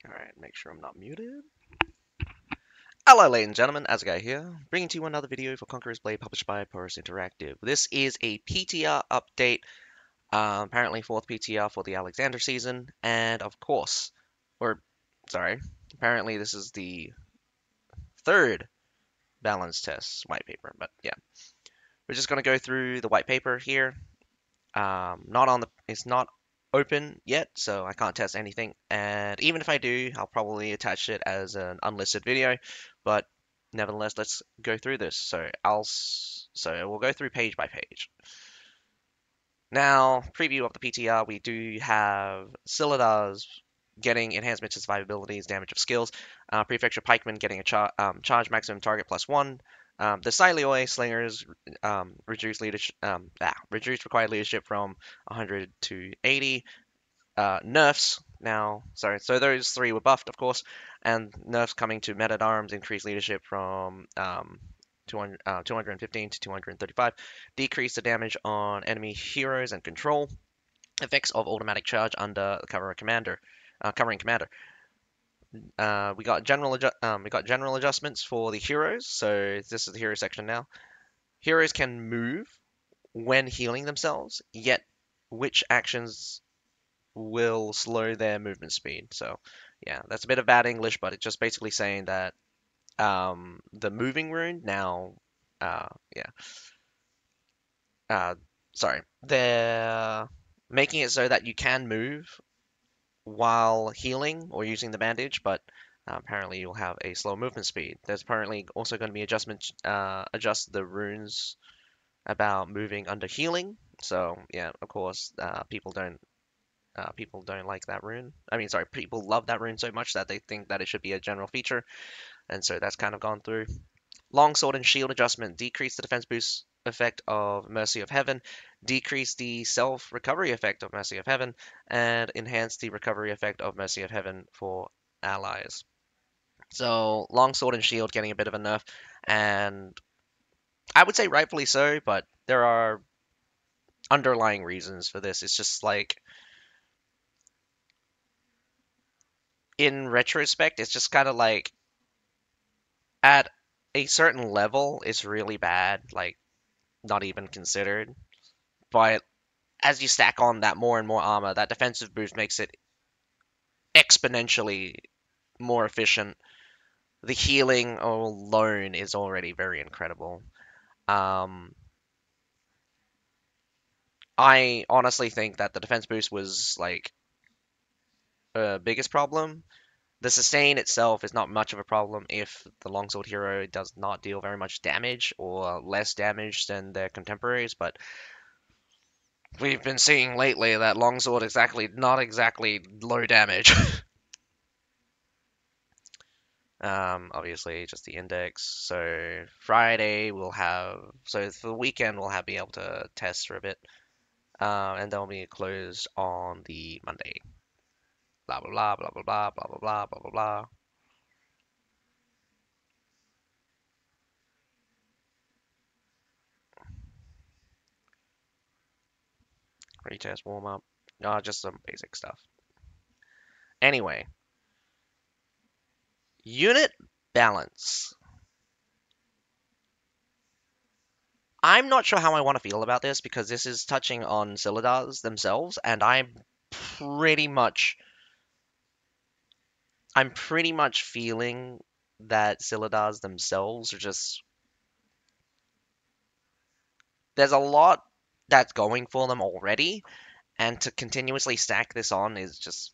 Alright, make sure I'm not muted. Hello, ladies and gentlemen, Asgard here, bringing to you another video for Conqueror's Blade published by Porus Interactive. This is a PTR update, apparently 4th PTR for the Alexander season, and of course, apparently this is the 3rd balance test white paper, but yeah. We're just going to go through the white paper here. It's not open yet, so I can't test anything. And even if I do, I'll probably attach it as an unlisted video. But nevertheless, let's go through this. So we'll go through page by page. Now, preview of the PTR, we do have Silahdar's getting enhancement to survivabilities, damage of skills. Prefecture Pikeman getting a charge maximum target +1. The Silahdar slingers reduced required leadership from 100 to 80. Nerfs now, sorry, so those 3 were buffed, of course, and nerfs coming to men-at-arms increased leadership from 215 to 235. Decrease the damage on enemy heroes and control. Effects of automatic charge under covering commander. We got general adjustments for the heroes. So this is the hero section now. Heroes can move when healing themselves, yet which actions will slow their movement speed. So yeah, that's a bit of bad English, but it's just basically saying that the moving rune now, yeah, sorry, they're making it so that you can move while healing or using the bandage, but apparently you'll have a slow movement speed. There's apparently also going to be adjustments, adjust the runes about moving under healing. So yeah, of course, people don't like that rune. I mean, sorry, people love that rune so much that they think that it should be a general feature, and so that's kind of gone through. Longsword and shield adjustment decrease the defense boost effect of Mercy of Heaven, decrease the self recovery effect of Mercy of Heaven, and enhance the recovery effect of Mercy of Heaven for allies. So longsword and shield getting a bit of a nerf, and I would say rightfully so, but there are underlying reasons for this. It's just like in retrospect, it's just kind of like at a certain level, it's really bad, like not even considered. But as you stack on that more and more armor, that defensive boost makes it exponentially more efficient. The healing alone is already very incredible. Um, I honestly think that the defense boost was like the biggest problem. The sustain itself is not much of a problem if the longsword hero does not deal very much damage or less damage than their contemporaries, but we've been seeing lately that longsword is not exactly low damage. Obviously, just the index. So Friday so for the weekend be able to test for a bit, and then we'll be closed on the Monday. Blah blah blah blah blah blah blah blah blah blah blah blah. Retest warm up. Just some basic stuff. Anyway, unit balance. I'm not sure how I want to feel about this because this is touching on Silahdars themselves, and I'm pretty much feeling that Silahdars themselves are just there's a lot that's going for them already, and to continuously stack this on is just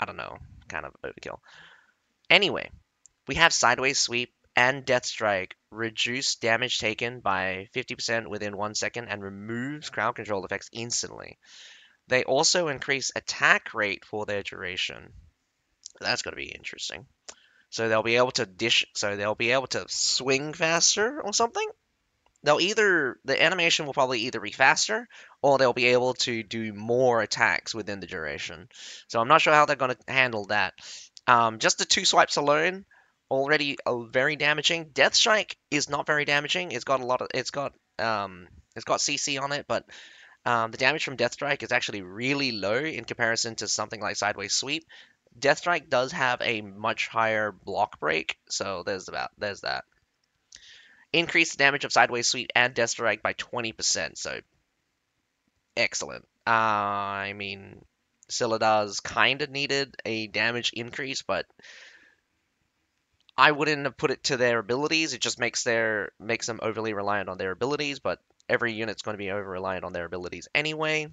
I don't know, kind of overkill. Anyway, we have Sideways Sweep and Death Strike reduce damage taken by 50% within 1 second and removes crowd control effects instantly. They also increase attack rate for their duration. That's going to be interesting. So they'll be able to swing faster or something. The animation will probably either be faster or they'll be able to do more attacks within the duration. So I'm not sure how they're going to handle that. Just the 2 swipes alone already are very damaging. Death Strike is not very damaging. It's got CC on it, but the damage from Death Strike is actually really low in comparison to something like Sideways Sweep. Death Strike does have a much higher block break, so there's that. Increase the damage of Sideways Sweep and Death Strike by 20%, so excellent. I mean, Silahdar's kind of needed a damage increase, but I wouldn't have put it to their abilities. It just makes them overly reliant on their abilities, but every unit's going to be over reliant on their abilities anyway.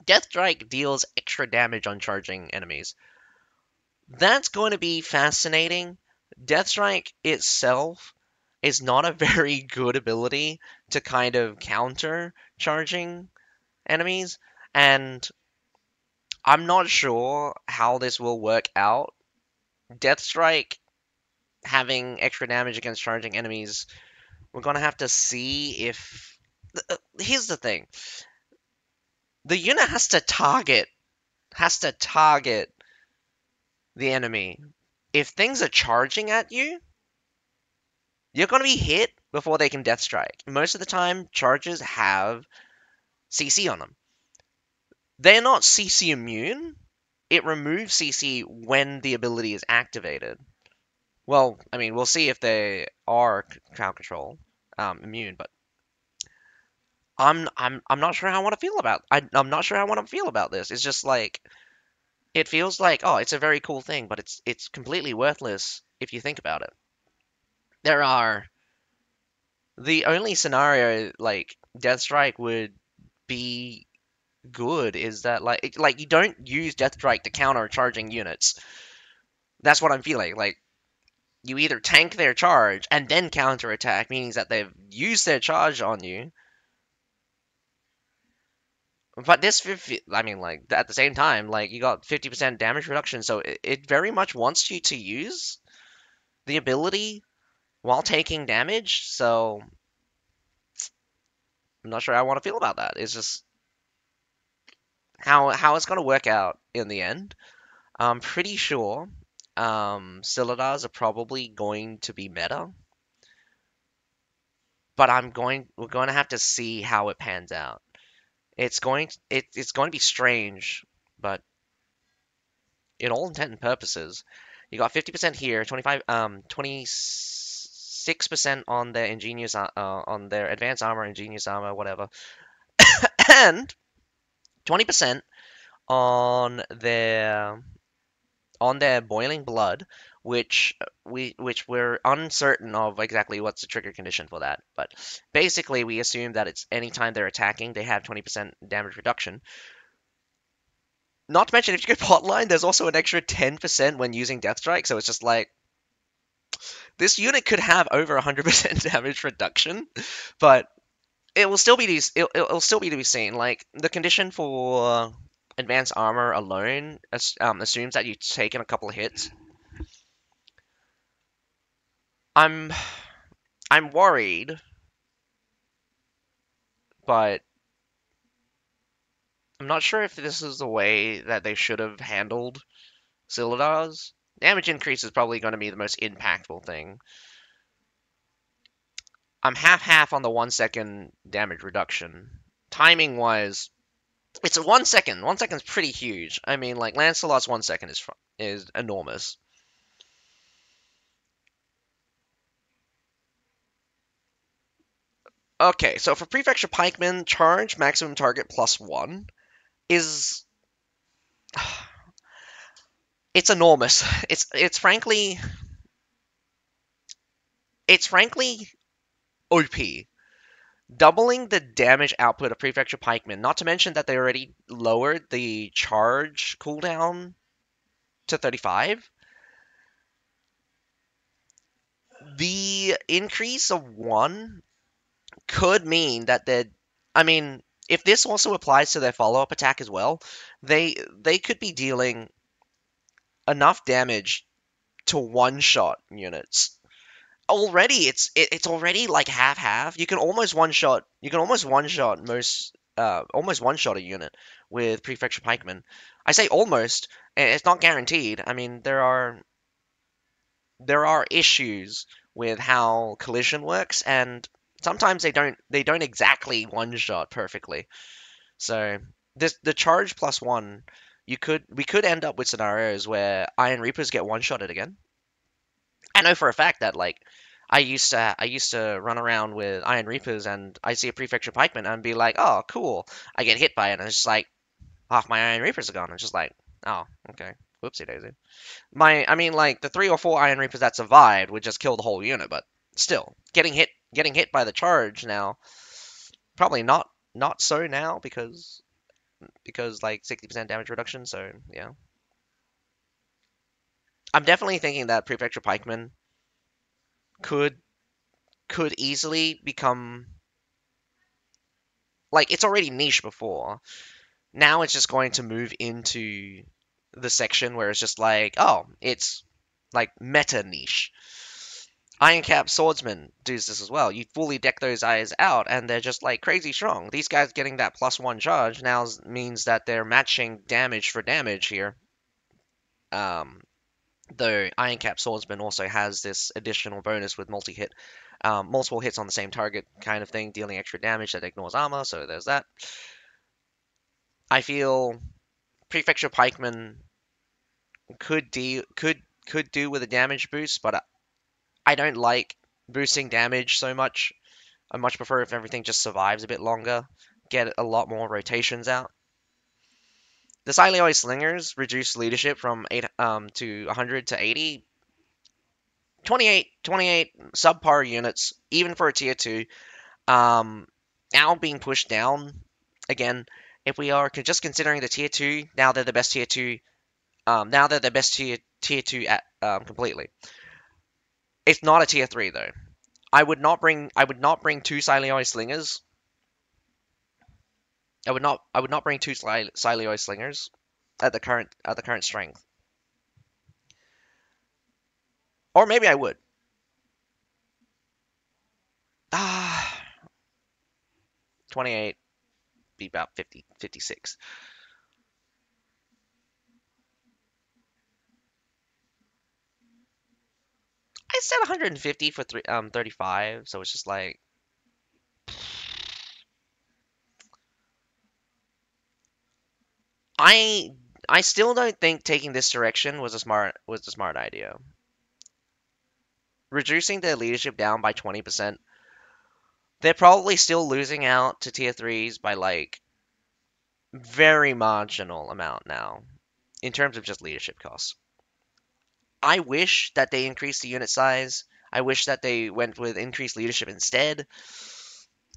Death Strike deals extra damage on charging enemies. That's going to be fascinating. Death Strike itself is not a very good ability to kind of counter charging enemies, and I'm not sure how this will work out. Death Strike having extra damage against charging enemies, we're gonna have to see if. Here's the thing: the unit has to target the enemy. If things are charging at you, you're gonna be hit before they can death strike. Most of the time, charges have CC on them. They're not CC immune. It removes CC when the ability is activated. Well, I mean, we'll see if they are crowd control immune, but I'm not sure how I want to feel about. I'm not sure how I want to feel about this. It's just like it feels like, oh, it's a very cool thing, but it's completely worthless if you think about it. There are the only scenario like Death Strike would be good is that like you don't use Death Strike to counter charging units. That's what I'm feeling. Like you either tank their charge and then counter attack, meaning that they've used their charge on you. But this, I mean, like at the same time, like you got 50% damage reduction, so it very much wants you to use the ability while taking damage. So I'm not sure how I want to feel about that. It's just how it's going to work out in the end. I'm pretty sure Silahdars are probably going to be meta, but we're going to have to see how it pans out. It's going to be strange, but in all intent and purposes, you got 50% here, 26% on their ingenious on their advanced armor, ingenious armor, whatever, and 20% on their boiling blood, which we're uncertain of exactly what's the trigger condition for that. But basically, we assume that it's anytime they're attacking, they have 20% damage reduction. Not to mention, if you go potline, there's also an extra 10% when using Death Strike, so it's just like, this unit could have over 100% damage reduction, but it will still be it'll still be to be seen. Like the condition for advanced armor alone assumes that you've taken a couple of hits. I'm I'm worried, but I'm not sure if this is the way that they should have handled Silahdars. Damage increase is probably going to be the most impactful thing. I'm half-half on the 1 second damage reduction. Timing-wise, it's a 1 second. 1 second is pretty huge. I mean, like, Lancelot's 1 second is enormous. Okay, so for Prefecture Pikeman, charge maximum target +1 is it's enormous. It's frankly OP. Doubling the damage output of Prefecture Pikeman, not to mention that they already lowered the charge cooldown to 35. The increase of 1 could mean that I mean, if this also applies to their follow-up attack as well, they could be dealing enough damage to one-shot units. Already, it's already like half-half. You can almost one-shot. You can almost one-shot almost one-shot a unit with Prefecture Pikeman. I say almost. It's not guaranteed. I mean, there are issues with how collision works, and sometimes they don't exactly one shot perfectly. So the charge +1, we could end up with scenarios where Iron Reapers get one-shotted again. I know for a fact that like I used to run around with Iron Reapers and I see a Prefecture Pikeman and be like, oh cool. I get hit by it and it's just like half my Iron Reapers are gone. It's just like, oh, okay. Whoopsie daisy. I mean like the 3 or 4 Iron Reapers that survived would just kill the whole unit, but still, getting hit by the charge now, probably not so now because like 60% damage reduction, so yeah. I'm definitely thinking that Prefecture Pikeman could could easily become like it's already niche before. Now it's just going to move into the section where it's just like, oh, it's like meta niche. Iron Cap Swordsman does this as well. You fully deck those eyes out, and they're just like crazy strong. These guys getting that +1 charge now means that they're matching damage for damage here. Um, though Iron Cap Swordsman also has this additional bonus with multi-hit, multiple hits on the same target kind of thing, dealing extra damage that ignores armor. So there's that. I feel Prefecture Pikeman could do with a damage boost, but I don't like boosting damage so much. I much prefer if everything just survives a bit longer, get a lot more rotations out. The Silahdar Slingers reduce leadership from 8 to 100 to 80. 28 subpar units, even for a tier 2. Now being pushed down again. If we are just considering the tier 2, now they're the best tier 2. Now they're the best tier 2 at completely. It's not a tier 3 though. I would not bring 2 Silahdar Slingers. I would not bring 2 Silahdar Slingers at the current strength. Or maybe I would. Ah, 28 be about 50 56. I said 150 for 35, so it's just like I I still don't think taking this direction was a smart idea. Reducing their leadership down by 20%, they're probably still losing out to tier 3s by like very marginal amount now in terms of just leadership costs. I wish that they increased the unit size. I wish that they went with increased leadership instead.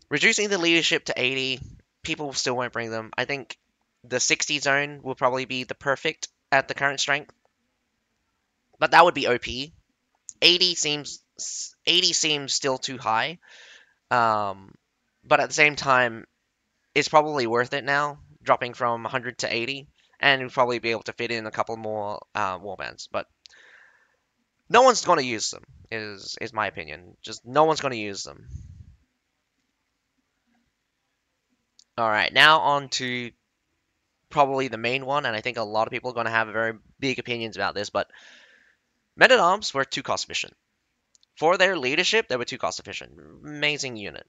Reducing the leadership to 80, people still won't bring them. I think the 60 zone will probably be the perfect at the current strength, but that would be OP. 80 seems still too high, um, but at the same time, it's probably worth it now, dropping from 100 to 80, and we'll probably be able to fit in a couple more warbands. But no one's going to use them, is my opinion. Just no one's going to use them. All right, now on to probably the main one, and I think a lot of people are going to have very big opinions about this, but Men-at-Arms were too cost efficient. For their leadership, they were too cost efficient. Amazing unit.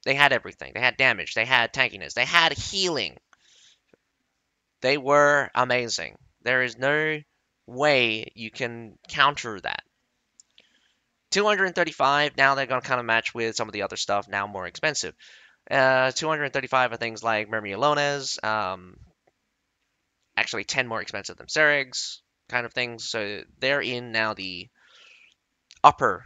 They had everything. They had damage. They had tankiness. They had healing. They were amazing. There is no way you can counter that. 235, now they're going to kind of match with some of the other stuff, now more expensive. 235 are things like Mermialones, actually 10 more expensive than Seregs, kind of things. So they're in now the upper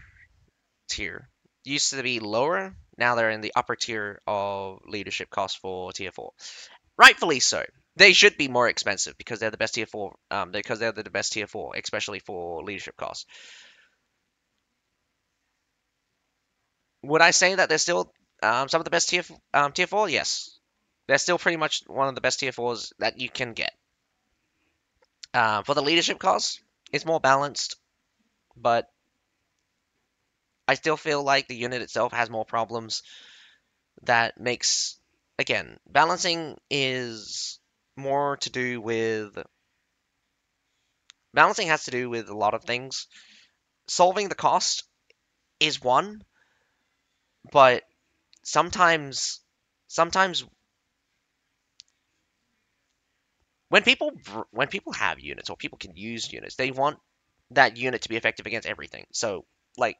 tier. Used to be lower, now they're in the upper tier of leadership cost for tier 4. Rightfully so. They should be more expensive because they're the best tier 4, because they're the best tier 4, especially for leadership costs. Would I say that they're still some of the best tier 4? Yes. They're still pretty much one of the best tier 4s that you can get. For the leadership costs, it's more balanced, but I still feel like the unit itself has more problems that makes, again, balancing is more to do with, balancing has to do with a lot of things. Solving the cost is one, but sometimes when people have units or people can use units, they want that unit to be effective against everything. So like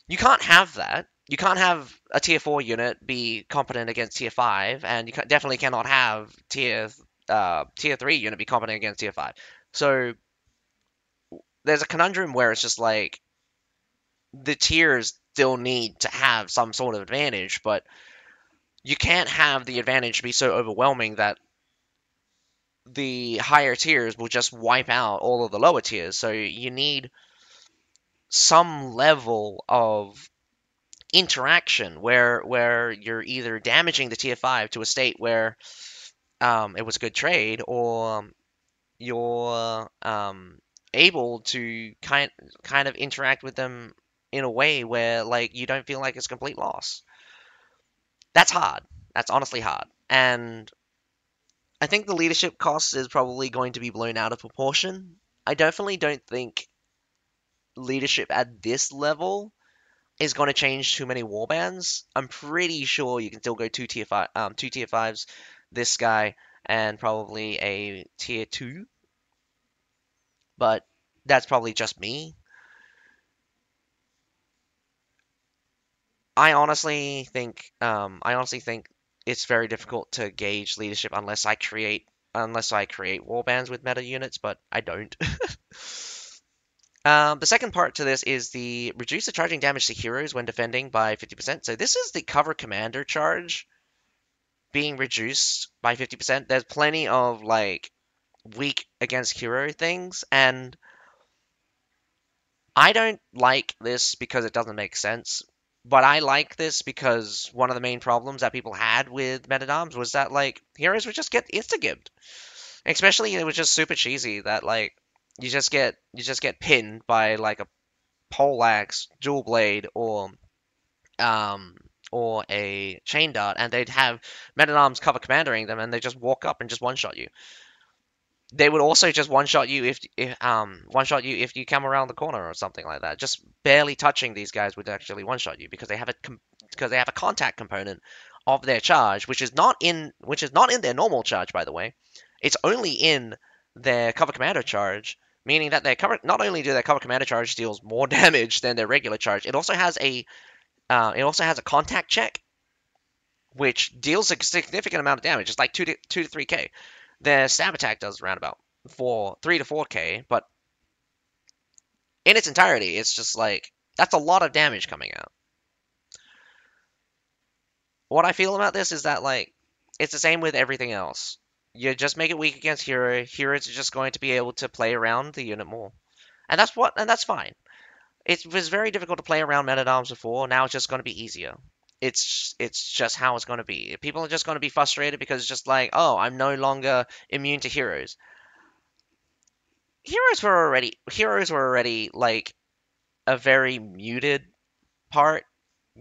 you can't have that. You can't have a tier 4 unit be competent against tier 5, and you definitely cannot have tier 3 unit be competent against tier 5. So there's a conundrum where it's just like the tiers still need to have some sort of advantage, but you can't have the advantage be so overwhelming that the higher tiers will just wipe out all of the lower tiers. So you need some level of interaction where you're either damaging the tier 5 to a state where it was a good trade, or you're able to kind of interact with them in a way where like you don't feel like it's complete loss. That's hard. That's honestly hard. And I think the leadership cost is probably going to be blown out of proportion. I definitely don't think leadership at this level is going to change too many warbands. I'm pretty sure you can still go two tier fives, this guy, and probably a tier 2, but that's probably just me. I honestly think it's very difficult to gauge leadership unless I create warbands with meta units, but I don't. The second part to this is the reduce the charging damage to heroes when defending by 50%. So this is the cover commander charge being reduced by 50%. There's plenty of like weak against hero things, and I don't like this because it doesn't make sense. But I like this because one of the main problems that people had with Metadams was that like heroes would just get insta-gibbed. Especially it was just super cheesy that like you just get pinned by like a poleaxe, dual blade, um or a chain dart, and they'd have Metadams cover commandering them, and they just walk up and just one shot you. They would also just one shot you if you come around the corner or something like that. Just barely touching these guys would actually one shot you because they have a contact component of their charge, which is not in their normal charge, by the way. It's only in their cover commander charge, meaning that their cover not only do their cover commander charge deals more damage than their regular charge, it also has a contact check which deals a significant amount of damage. It's like 2 to 3k. Their stab attack does around about 3 to 4k, but in its entirety, it's just like that's a lot of damage coming out. What I feel about this is that like it's the same with everything else. You just make it weak against hero. Heroes are just going to be able to play around the unit more, and that's fine. It was very difficult to play around meta-doms before. Now it's just going to be easier. It's just how it's going to be. People are just going to be frustrated because it's just like, oh, I'm no longer immune to heroes. Heroes were already like a very muted part.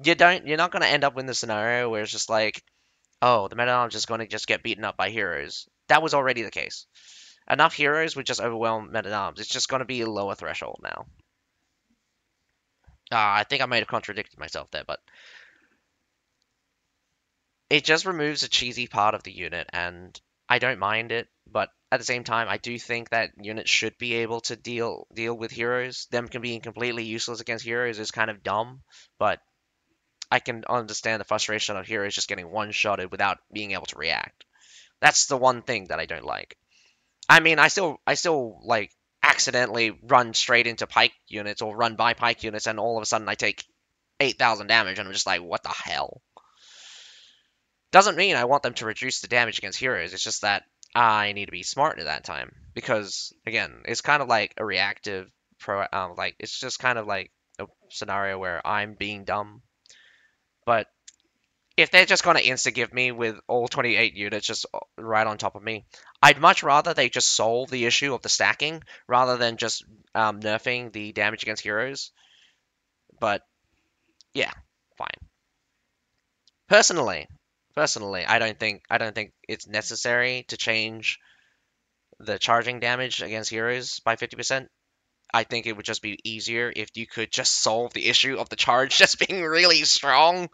You're not going to end up in the scenario where it's just like, oh, the meta is just going to just get beaten up by heroes. That was already the case. Enough heroes would just overwhelm meta. It's just going to be a lower threshold now. I think I might have contradicted myself there, but it just removes a cheesy part of the unit, and I don't mind it. But at the same time, I do think that units should be able to deal with heroes. Them can being completely useless against heroes is kind of dumb, but I can understand the frustration of heroes just getting one-shotted without being able to react. That's the one thing that I don't like. I mean, I still like accidentally run straight into pike units or run by pike units, and all of a sudden I take 8,000 damage, and I'm just like, what the hell? Doesn't mean I want them to reduce the damage against heroes. It's just that I need to be smart at that time because, again, it's kind of like a reactive like it's just kind of like a scenario where I'm being dumb. But if they're just gonna insta give me with all 28 units just right on top of me, I'd much rather they just solve the issue of the stacking rather than just nerfing the damage against heroes. But yeah, fine. Personally, personally, I don't think it's necessary to change the charging damage against heroes by 50%. I think it would just be easier if you could just solve the issue of the charge just being really strong.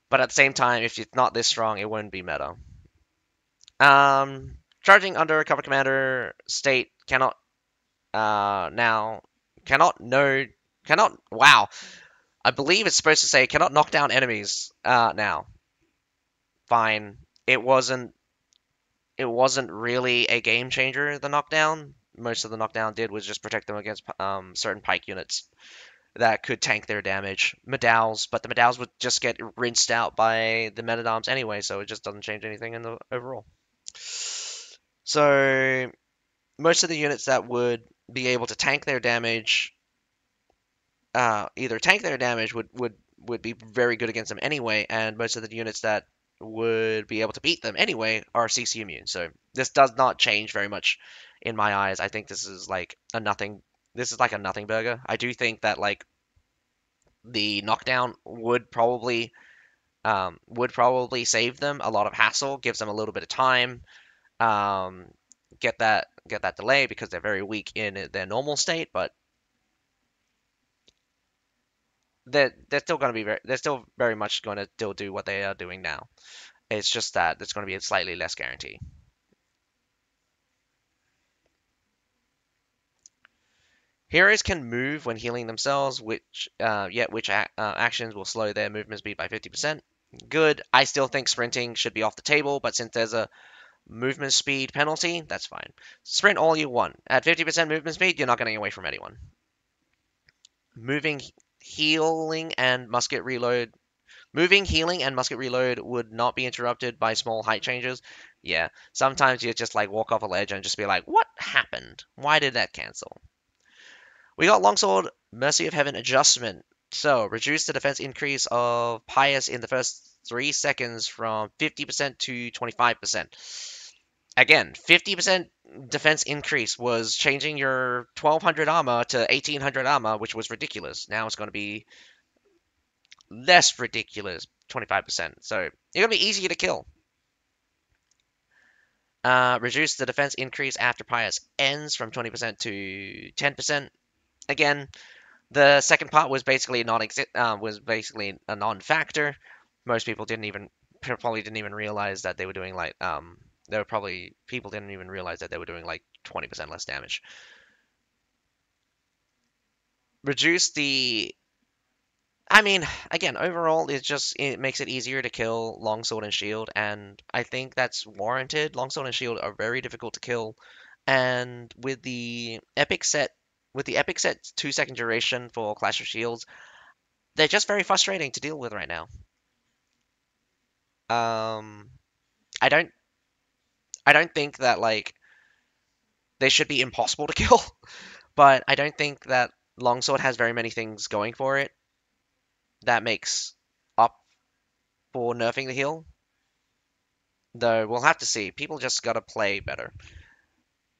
But at the same time, if it's not this strong, it wouldn't be meta. Um, Charging under cover commander state now cannot no cannot wow. I believe it's supposed to say cannot knock down enemies now. Fine. It wasn't really a game changer, the knockdown. Most of the knockdown did was just protect them against certain pike units that could tank their damage. Medals, but the medals would just get rinsed out by the men-at-arms anyway, so it just doesn't change anything in the overall. So most of the units that would be able to tank their damage, either tank their damage would be very good against them anyway, and most of the units that would be able to beat them anyway are CC immune. So this does not change very much in my eyes. I think this is like a nothing. This is like a nothing burger. I do think that like the knockdown would probably save them a lot of hassle, gives them a little bit of time, um, get that delay because they're very weak in their normal state, but they're still going to be they're still very much going to still do what they are doing now. It's just that it's going to be a slightly less guarantee. Heroes can move when healing themselves, which actions will slow their movement speed by 50%. Good. I still think sprinting should be off the table, but since there's a movement speed penalty, that's fine. Sprint all you want. At 50% movement speed, you're not getting away from anyone. Moving, healing, and musket reload. Moving, healing, and musket reload would not be interrupted by small height changes. Yeah, sometimes you just like walk off a ledge and just be like, what happened? Why did that cancel? We got Longsword Mercy of Heaven adjustment. So, reduce the defense increase of Pious in the first 3 seconds from 50% to 25%. Again, 50% defense increase was changing your 1200 armor to 1800 armor, which was ridiculous. Now it's going to be less ridiculous, 25%. So, you're going to be easier to kill. Reduce the defense increase after Pious ends from 20% to 10%. Again, the second part was basically a non-factor. Most people probably didn't even realize that they were doing like people didn't even realize that they were doing like 20% less damage. Reduce the I mean, again, overall, it makes it easier to kill longsword and shield, and I think that's warranted. Longsword and shield are very difficult to kill, and with the epic set 2 second duration for Clash of Shields, they're just very frustrating to deal with right now. Um, I don't I don't think that like they should be impossible to kill, but I don't think that longsword has very many things going for it that makes up for nerfing the heal. Though we'll have to see. People just gotta play better.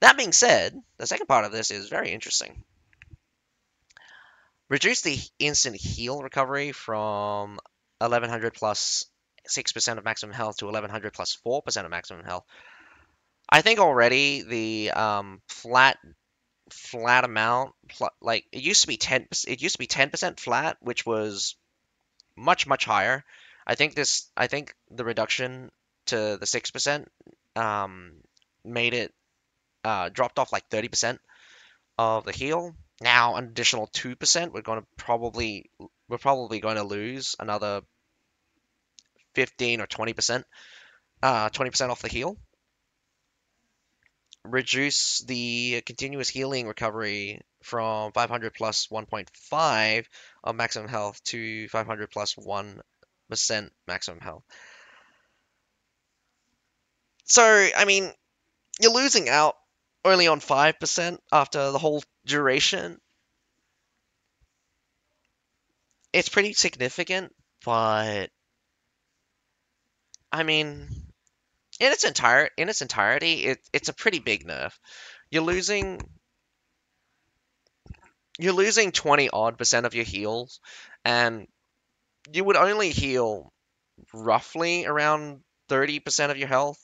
That being said, the second part of this is very interesting. Reduce the instant heal recovery from 1100 plus 6% of maximum health to 1100 plus 4% of maximum health. I think already the flat amount, like it used to be 10% flat, which was much higher. I think the reduction to the 6% made it dropped off like 30% of the heal. Now an additional 2%, we're probably going to lose another 15 or 20%, 20% off the heal. Reduce the continuous healing recovery from 500 plus 1.5 of maximum health to 500 plus 1% maximum health. So, I mean, you're losing out only on 5% after the whole duration. It's pretty significant, but I mean, in its entirety, it's a pretty big nerf. You're losing you're losing 20 odd percent of your heals, and you would only heal roughly around 30% of your health,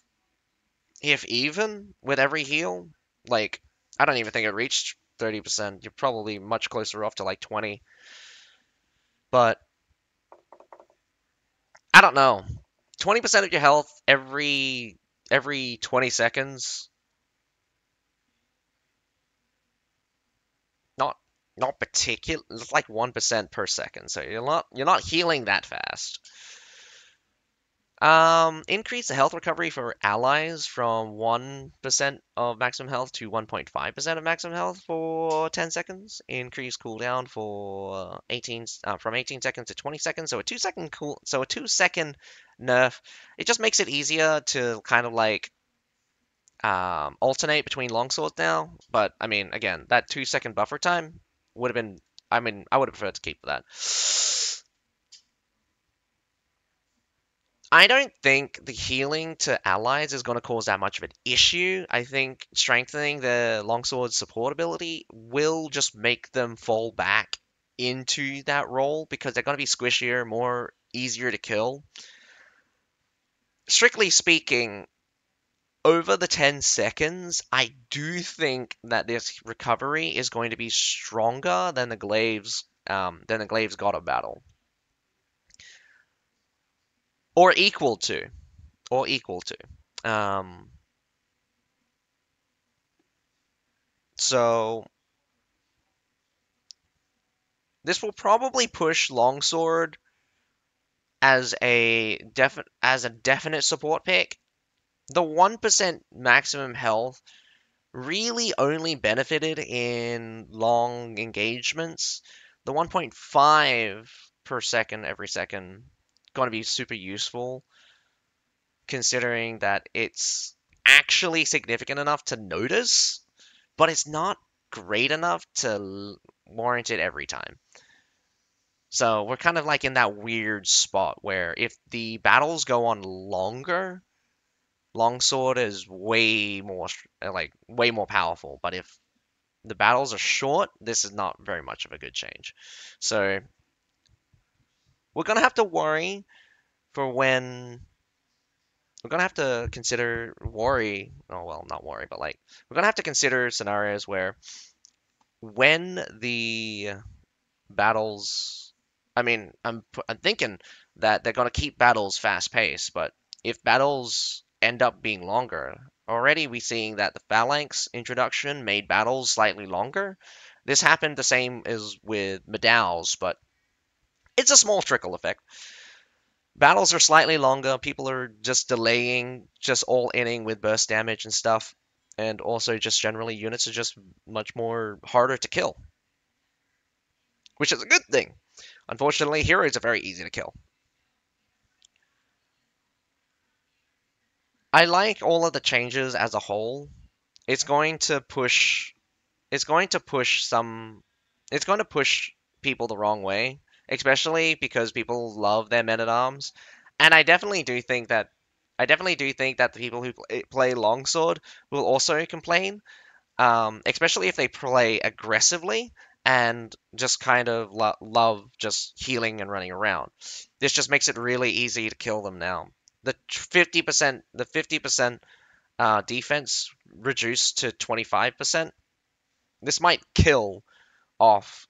if even, with every heal. Like, I don't even think it reached 30%. You're probably much closer off to like 20. But I don't know. 20% of your health every every 20 seconds. Not not particular. It's like 1% per second, so you're not healing that fast. Increase the health recovery for allies from 1% of maximum health to 1.5% of maximum health for 10 seconds. Increase cooldown for 18 from 18 seconds to 20 seconds. So a 2 second nerf. It just makes it easier to kind of like alternate between longswords now. But I mean, again, that 2 second buffer time would have been. I mean, I would have preferred to keep that. I don't think the healing to allies is going to cause that much of an issue. I think strengthening the longsword's support ability will just make them fall back into that role because they're going to be squishier, more easier to kill. Strictly speaking, over the 10 seconds, I do think that this recovery is going to be stronger than the Glaive's God of Battle. Or equal to. Or equal to. So this will probably push Longsword as a definite support pick. The 1% maximum health really only benefited in long engagements. The 1.5 per second every second going to be super useful considering that it's actually significant enough to notice, but it's not great enough to warrant it every time. So we're kind of like in that weird spot where if the battles go on longer, longsword is way more powerful. But if the battles are short, this is not very much of a good change. So we're gonna have to worry for when we're gonna have to consider worry. Oh well, not worry, but like we're gonna have to consider scenarios where when the battles. I mean, I'm thinking that they're going to keep battles fast paced, but if battles end up being longer, already we seeing that the phalanx introduction made battles slightly longer. This happened the same as with Medal's, but it's a small trickle effect. Battles are slightly longer, people are just delaying, just all inning with burst damage and stuff, and also just generally units are just much more harder to kill, which is a good thing. Unfortunately, heroes are very easy to kill. I like all of the changes as a whole. It's going to push it's going to push some it's going to push people the wrong way, especially because people love their men-at-arms. And I definitely do think that the people who play longsword will also complain, especially if they play aggressively and just kind of love just healing and running around. This just makes it really easy to kill them now. The 50% defense reduced to 25%. This might kill off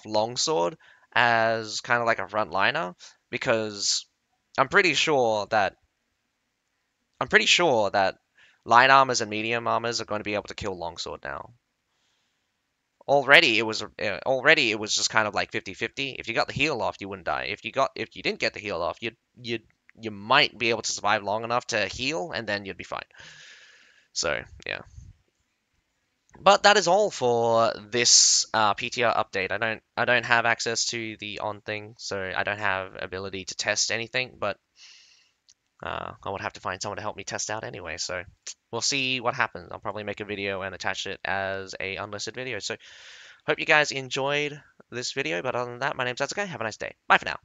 longsword as kind of like a frontliner because I'm pretty sure that I'm pretty sure that light armors and medium armors are going to be able to kill longsword now. Already it was just kind of like 50-50. If you got the heal off, you wouldn't die. If you didn't get the heal off, you might be able to survive long enough to heal, and then you'd be fine. So yeah. But that is all for this PTR update. I don't have access to the on thing, so I don't have ability to test anything. But I would have to find someone to help me test out anyway. So we'll see what happens. I'll probably make a video and attach it as a unlisted video. So hope you guys enjoyed this video. But other than that, my name's Atsuka. Have a nice day. Bye for now.